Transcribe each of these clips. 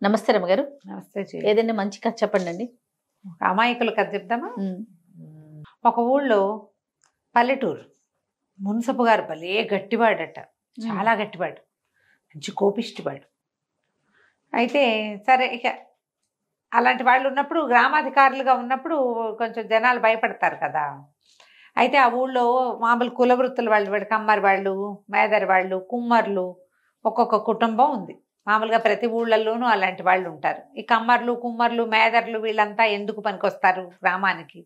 నమస్తే రమ్మగారు. నమస్తే జీ. ఏదైనా మంచి కథ చెప్పండి. అమాయకుల కథ చెప్దామా? ఒక ఊళ్ళో పల్లెటూరు మున్సపు గారు భలే గట్టివాడట, చాలా గట్టివాడు, మంచి కోపిష్టివాడు. అయితే సరే, ఇక అలాంటి వాళ్ళు ఉన్నప్పుడు, గ్రామాధికారులుగా ఉన్నప్పుడు కొంచెం జనాలు భయపడతారు కదా. అయితే ఆ ఊళ్ళో మామూలు కుల వృత్తుల వాళ్ళు, కమ్మరి వాళ్ళు, మేదరి వాళ్ళు, కుమ్మర్లు, ఒక్కొక్క కుటుంబం ఉంది. మామూలుగా ప్రతి ఊళ్ళల్లోనూ అలాంటి వాళ్ళు ఉంటారు. ఈ కమ్మర్లు, కుమ్మర్లు, మేదర్లు వీళ్ళంతా ఎందుకు పనికొస్తారు గ్రామానికి?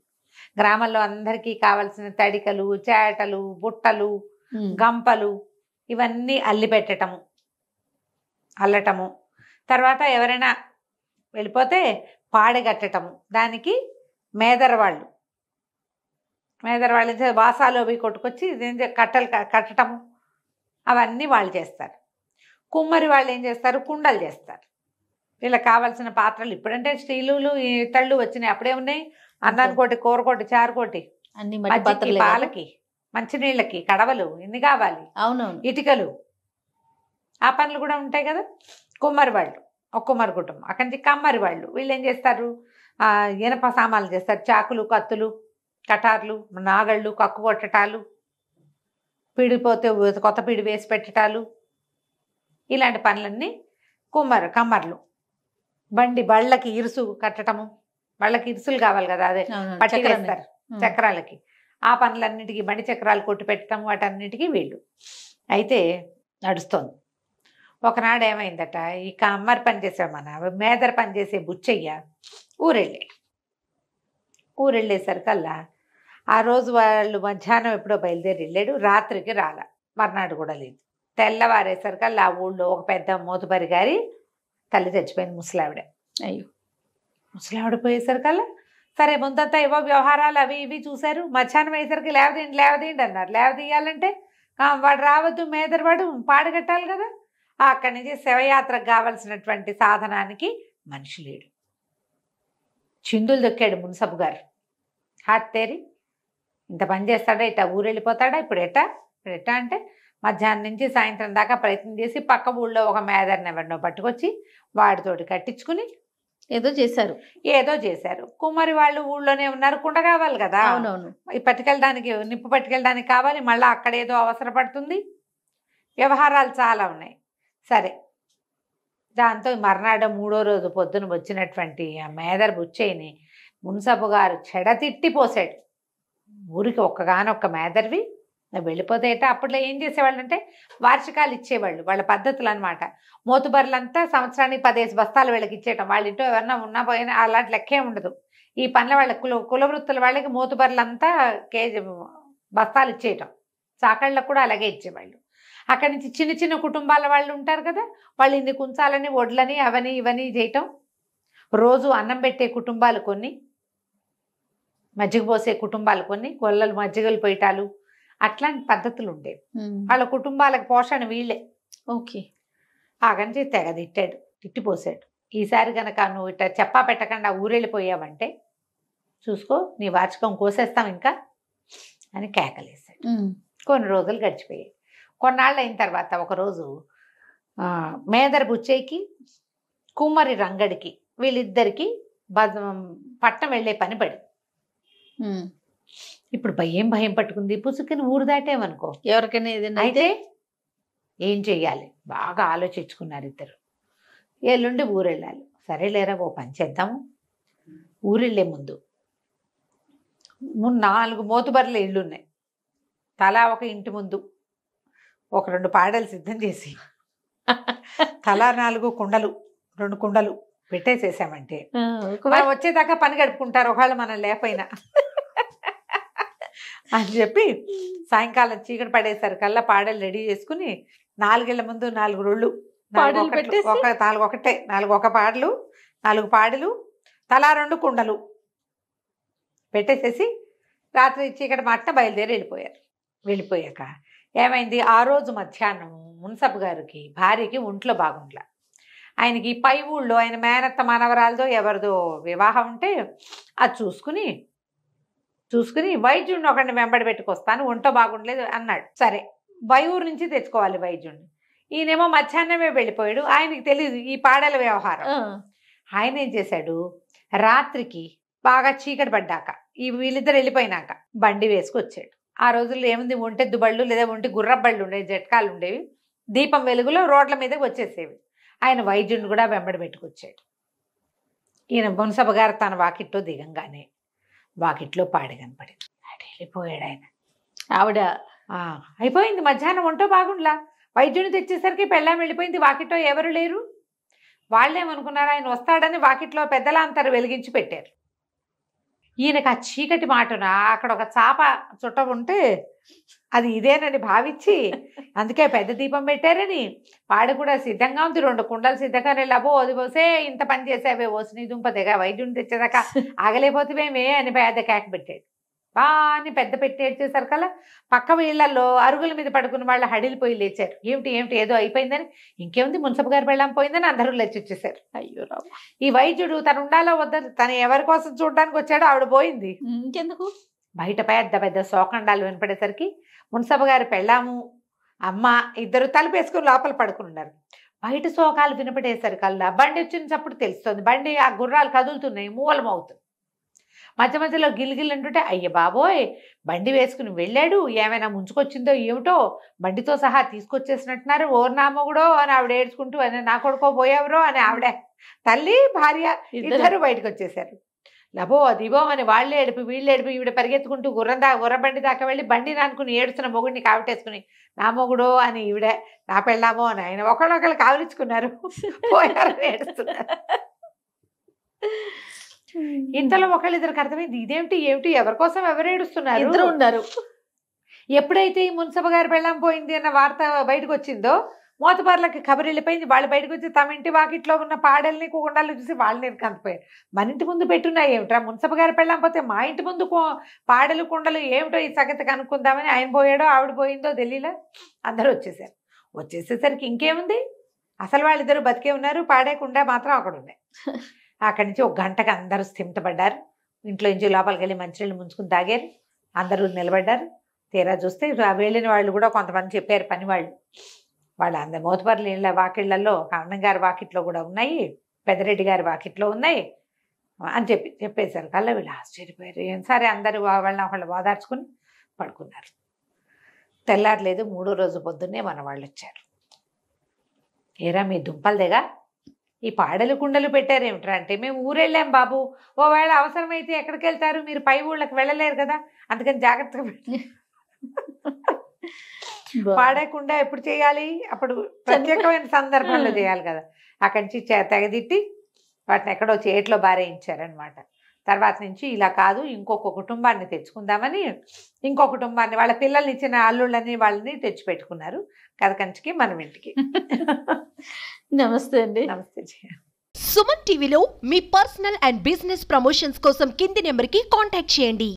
గ్రామంలో అందరికీ కావలసిన తడికలు, చేటలు, బుట్టలు, గంపలు ఇవన్నీ అల్లి పెట్టటము, అల్లటము. తర్వాత ఎవరైనా వెళ్ళిపోతే పాడగట్టటము. దానికి మేదరవాళ్ళు వాసాలు అవి కొట్టుకొచ్చి కట్టలు కట్టటము అవన్నీ వాళ్ళు చేస్తారు. కుమ్మరి వాళ్ళు ఏం చేస్తారు? కుండలు చేస్తారు. వీళ్ళకి కావాల్సిన పాత్రలు, ఇప్పుడంటే స్టీలు ఇతళ్ళు వచ్చినాయి, అప్పుడే ఉన్నాయి. అన్నానికోటి, కూరకోటి, చారుకోటి, మజ్జిగకి, పాలకి, మంచినీళ్ళకి కడవలు ఎన్ని కావాలి, అవునవును, ఇటుకలు, ఆ పనులు కూడా ఉంటాయి కదా. కుమ్మరి వాళ్ళు, ఒక కుమ్మరి కుటుంబం. అక్కడి నుంచి కమ్మరి వాళ్ళు, వీళ్ళు ఏం చేస్తారు? ఇనప సామాన్లు చేస్తారు. చాకులు, కత్తులు, కటార్లు, నాగళ్ళు, కక్కు కొట్టటాలు, పిడిపోతే కొత్త పిడి వేసి పెట్టటాలు, ఇలాంటి పనులన్నీ కమ్మర్లు. బళ్ళకి ఇరుసు కట్టటము, బళ్ళకి ఇరుసులు కావాలి కదా, అదే పట్టి వేస్తారు చక్రాలకి. ఆ పనులన్నిటికీ బండి చక్రాలు కొట్టి పెట్టడం, వాటన్నిటికీ వీళ్ళు. అయితే నడుస్తోంది. ఒకనాడు ఏమైందట, ఈ కమ్మరి పని చేసే మేదర పని చేసే బుచ్చయ్య ఊరెళ్ళేసరికల్లా ఆ రోజు వాళ్ళు మధ్యాహ్నం ఎప్పుడో బయలుదేరి వెళ్ళాడు, రాత్రికి రాలా, మర్నాడు కూడా లేదు. తెల్లవారేసరికల్లా ఆ ఊళ్ళో ఒక పెద్ద మోతుబరి గారి తల్లి చచ్చిపోయింది, ముసలావిడ. అయ్యో, ముసలావిడ పోయేసరికల్లా సరే ముందంతా ఏవో వ్యవహారాలు అవి ఇవి చూశారు. మధ్యాహ్నం అయ్యేసరికి లేవదీయండి అన్నారు. లేవదీయాలంటే వాడు రావద్దు, మేదరవాడు పాడగట్టాలి కదా. అక్కడి నుంచి శవయాత్రకు కావలసినటువంటి సాధనానికి మనిషి లేడు. చిందులు దొక్కాడు మున్సబు గారు. హాత్తేరి, ఇంత పని చేస్తాడా, ఇట్టా ఊరెళ్ళిపోతాడా, ఇప్పుడు ఎట్టా అంటే మధ్యాహ్నం నుంచి సాయంత్రం దాకా ప్రయత్నం చేసి పక్క ఊళ్ళో ఒక మేదర్ని ఎవరినో పట్టుకొచ్చి వాడితోటి కట్టించుకుని ఏదో చేశారు. కుమ్మరి వాళ్ళు ఊళ్ళోనే ఉన్నారు, కుండ కావాలి కదా. అవునవును, పట్టుకెళ్ళడానికి, నిప్పు పట్టుకెళ్ళడానికి కావాలి, మళ్ళీ అక్కడేదో అవసరపడుతుంది, వ్యవహారాలు చాలా ఉన్నాయి. సరే, దాంతో మర్నాడు మూడో రోజు పొద్దున వచ్చినటువంటి ఆ మేదర్ బుచ్చయ్యని మున్సబు గారు చెడతిట్టిపోసాడు. ఊరికి ఒక్కగానొక్క మేదర్వి వెళ్ళిపోతేట. అప్పట్లో ఏం చేసేవాళ్ళు అంటే వార్షికాలు ఇచ్చేవాళ్ళు, వాళ్ళ పద్ధతులు అనమాట. మోతుబర్లంతా సంవత్సరానికి 10 బస్తాలు వీళ్ళకి ఇచ్చేయటం. వాళ్ళ ఇంట్లో ఎవరన్నా ఉన్నా పోయినా అలాంటి లెక్కే ఉండదు. ఈ పనుల వాళ్ళ కులవృత్తుల వాళ్ళకి మోతుబర్లంతా కేజీ బస్తాలు ఇచ్చేయటం. చాకళ్ళకు కూడా అలాగే ఇచ్చేవాళ్ళు. అక్కడి నుంచి చిన్న చిన్న కుటుంబాల వాళ్ళు ఉంటారు కదా, వాళ్ళు ఇన్ని కుంచాలని, వడ్లని, అవని ఇవని చేయటం. రోజు అన్నం పెట్టే కుటుంబాలు కొన్ని, మజ్జిగ పోసే కుటుంబాలు కొన్ని, గొల్లలు మజ్జిగలు పోయటాలు, అట్లాంటి పద్ధతులు ఉండేవి. వాళ్ళ కుటుంబాలకు పోషణ వీళ్ళే. ఓకే, ఆగంచి తెగ తిట్టిపోసాడు. ఈసారి కనుక నువ్వు ఇట్లా చెప్పా పెట్టకుండా ఊరెళ్ళిపోయావంటే చూసుకో, నీ వార్షికం కోసేస్తాం ఇంకా అని కేకలేశాడు. కొన్ని రోజులు గడిచిపోయాయి. కొన్నాళ్ళు అయిన తర్వాత ఒకరోజు మేదర్ బుచ్చయ్యకి, కుమ్మరి రంగడికి, వీళ్ళిద్దరికి పట్నం వెళ్ళే పని పడి. ఇప్పుడు భయం పట్టుకుంది. పుసుకుని ఊరు దాటేమనుకో, ఎవరికైనా ఏదైనా అయితే ఏం చెయ్యాలి బాగా ఆలోచించుకున్నారు ఇద్దరు. ఎల్లుండి ఊరెళ్ళాలి. సరే లేరా, ఓ పని చేద్దాము. ఊరెళ్ళే ముందు 4 మోతుబర్ల ఇళ్ళున్నాయి. తలా ఒక ఇంటి ముందు ఒక 2 పాడలు సిద్ధం చేసి, తలా 4 కుండలు, 2 కుండలు పెట్టేసేసామంటే వచ్చేదాకా పని గడుపుకుంటారు, ఒకవేళ మనం లేకపోయినా అని చెప్పి సాయంకాలం చీకటి పడేసరికల్లా పాడలు రెడీ చేసుకుని 4 ఇళ్ల ముందు 4 రోళ్ళు, 4 పాడలు, 4 పాడలు, తలా 2 కుండలు పెట్టేసేసి రాత్రి చీకటి మాటన బయలుదేరి వెళ్ళిపోయాక ఏమైంది, ఆ రోజు మధ్యాహ్నం మున్సబు గారికి భార్యకి ఒంట్లో బాగుండలా. ఆయనకి పై ఊళ్ళో ఆయన మేనత్త మనవరాలదో ఎవరిదో వివాహం ఉంటే అది చూసుకుని వైద్యుడిని ఒకరిని వెంబడి పెట్టుకొస్తాను, ఒంట్లో బాగుండలేదు అన్నాడు. సరే, ఊరు నుంచి తెచ్చుకోవాలి వైద్యుడిని. ఈయనేమో మధ్యాహ్నమే వెళ్ళిపోయాడు. ఆయనకి తెలియదు ఈ పాడల వ్యవహారం. ఆయన ఏం చేశాడు, రాత్రికి బాగా చీకటి పడ్డాక వీళ్ళిద్దరు వెళ్ళిపోయినాక బండి వేసుకొచ్చాడు. ఆ రోజుల్లో ఏముంది, ఒంటెద్దు బళ్ళు లేదా ఒంటి గుర్రబళ్ళు ఉండేవి, జట్కాలు ఉండేవి. దీపం వెలుగులో రోడ్ల మీదకి వచ్చేసేవి. ఆయన వైద్యుడిని కూడా వెంబడి పెట్టుకొచ్చాడు. ఈయన మున్సబ గారు తన వాకిట్లో దిగంగానే వాకిట్లో పాడి కనపడింది. వెళ్ళిపోయాడు ఆయన. ఆవిడ అయిపోయింది. మధ్యాహ్నం ఒంటో బాగుండలా, వైద్యుని తెచ్చేసరికి పెళ్ళాం వెళ్ళిపోయింది. వాకిట్లో ఎవరు లేరు. వాళ్ళేమనుకున్నారు, ఆయన వస్తాడని వాకిట్లో పెద్దలంతరు వెలిగించి పెట్టారు. ఈయనకు ఆ చీకటి మాటన అక్కడ ఒక చాప చుట్ట ఉంటే అది ఇదేనని భావించి అందుకే పెద్ద దీపం పెట్టారని వాడు కూడా సిద్ధంగా ఉంది. 2 కుండలు సిద్ధంగానే లబో అది పోసే ఇంత పని చేసావే ఓసిని దుంపదేగా వైద్యుని తెచ్చేదాకా ఆగలేకపోతేమేమే అని పెద్ద కేక పెట్టాడు. బాని పెద్ద పెట్టి ఏడ్చేసరికల్లా పక్క వీళ్ళల్లో అరుగుల మీద పడుకున్న వాళ్ళు హడిలిపోయి లేచారు. ఏమిటి ఏమిటి ఏదో అయిపోయిందని. ఇంకేముంది, మున్సబ్ గారు పెళ్ళాం పోయిందని అందరూ లేచి వచ్చేసారు. అయ్యో రామ. ఈ వైద్యుడు తను ఉండాలో వద్దని, తను ఎవరి కోసం చూడడానికి వచ్చాడో ఆవిడ పోయింది. ఇంకెందుకు, బయట పెద్ద పెద్ద శోకండాలు వినపడేసరికి మున్సబ్ గారు పెళ్ళాము అమ్మ ఇద్దరు తలుపేసుకుని లోపల పడుకున్నారు. బయట శోకాలు వినపడేసరికల్లా బండి వచ్చిన చప్పుడు తెలుస్తుంది. బండి ఆ గుర్రాలు కదులుతున్నాయి, మూలం అవుతుంది. మధ్య మధ్యలో గిల్గిల్ అంటుంటే అయ్య బాబోయ్ బండి వేసుకుని వెళ్ళాడు, ఏమైనా ముంచుకొచ్చిందో ఏమిటో, బండితో సహా తీసుకొచ్చేసినట్టున్నారు, ఓర్నామగుడో అని ఆవిడ ఏడ్చుకుంటూ అని నా కొడుకో పోయేవరో అని ఆవిడ తల్లి భార్య ఇద్దరు బయటకు వచ్చేసారు. లబో అదిబో అని వాళ్ళే ఏడిపి వీళ్ళు ఏడిపి ఈవిడ పరిగెత్తుకుంటూ గుర్రబండి దాకా వెళ్ళి బండిని అనుకుని ఏడుస్తున్న మొగుడిని కావిటేసుకుని నా మొగుడో అని ఈవిడ నా పెళ్ళామో అని ఆయన ఒకళ్ళొకళ్ళు కావలించుకున్నారు, పోయారని ఏడుస్తున్నారు. ఇంతలో ఒకళ్ళిద్దరికి అర్థమైంది ఇదేమిటి ఏమిటి ఎవరి కోసం ఎవరు ఏడుస్తున్నారు, ఇద్దరు ఉన్నారు. ఎప్పుడైతే ఈ మున్సబ గారి పెళ్ళాం పోయింది అన్న వార్త బయటకు వచ్చిందో మోతబార్లకి కబురు వెళ్ళిపోయింది. వాళ్ళు బయటకు వచ్చి తమ ఇంటి వాకిట్లో ఉన్న పాడల్ని కుండాలు చూసి వాళ్ళని కందిపోయారు. మన ఇంటి ముందు పెట్టున్నాయి ఏమిట్రా, మున్సబ గారి పెళ్ళాం పోతే మా ఇంటి ముందు పాడలు కుండలు ఏమిటో ఈ సంగతి కనుక్కుందామని ఆయన పోయాడో ఆవిడ పోయిందో తెలియలే. అందరూ వచ్చేసారు. వచ్చేసేసరికి ఇంకేముంది, అసలు వాళ్ళిద్దరూ బతికే ఉన్నారు, పాడే కుండ మాత్రం అక్కడ ఉన్నాయి. అక్కడి నుంచి 1 గంటకు అందరూ స్థిమితపడ్డారు. ఇంట్లో నుంచి లోపలికి వెళ్ళి మంచినీళ్ళు ముంచుకుని తాగారు. అందరూ నిలబడ్డారు. తీరా చూస్తే వెళ్ళిన వాళ్ళు కూడా కొంతమంది చెప్పారు, పని వాళ్ళు అందరు మోతపర్లు ఇళ్ళ వాకిళ్లలో కరణం గారి వాకిట్లో కూడా ఉన్నాయి, పెద్దరెడ్డి గారి వాకిట్లో ఉన్నాయి అని చెప్పేశారు. కల్లా వీళ్ళు ఆశ్చర్యపోయారు. ఏం సరే అందరూ వాళ్ళని ఒకళ్ళు ఓదార్చుకుని పడుకున్నారు. తెల్లారలేదు. 3వ రోజు పొద్దున్నే మన వాళ్ళు వచ్చారు. ఏరా మీ దుంపలదేగా ఈ పాడలు కుండలు పెట్టారేమిట్రా అంటే, మేము ఊరెళ్ళాం బాబు, ఓవేళ అవసరమైతే ఎక్కడికి వెళ్తారు, మీరు పై ఊళ్ళకి వెళ్ళలేరు కదా, అందుకని జాగ్రత్తగా పాడేకుండా ఎప్పుడు చేయాలి, అప్పుడు ప్రత్యేకమైన సందర్భంలో చేయాలి కదా. అక్కడి నుంచి తెగదిట్టి వాటిని ఎక్కడో చేతిలో బారేయించారనమాట. తర్వాత నుంచి ఇలా కాదు, ఇంకొక కుటుంబాన్ని తెచ్చుకుందామని ఇంకో కుటుంబాన్ని, వాళ్ళ పిల్లల్ని ఇచ్చిన అల్లుళ్ళని వాళ్ళని తెచ్చిపెట్టుకున్నారు. కథ కంచికి మనం ఇంటికి. నమస్తే అండి. నమస్తే. సుమన్ టీవీలో మీ పర్సనల్ అండ్ బిజినెస్ ప్రమోషన్స్ కోసం కింది నెంబర్కి కాంటాక్ట్ చేయండి.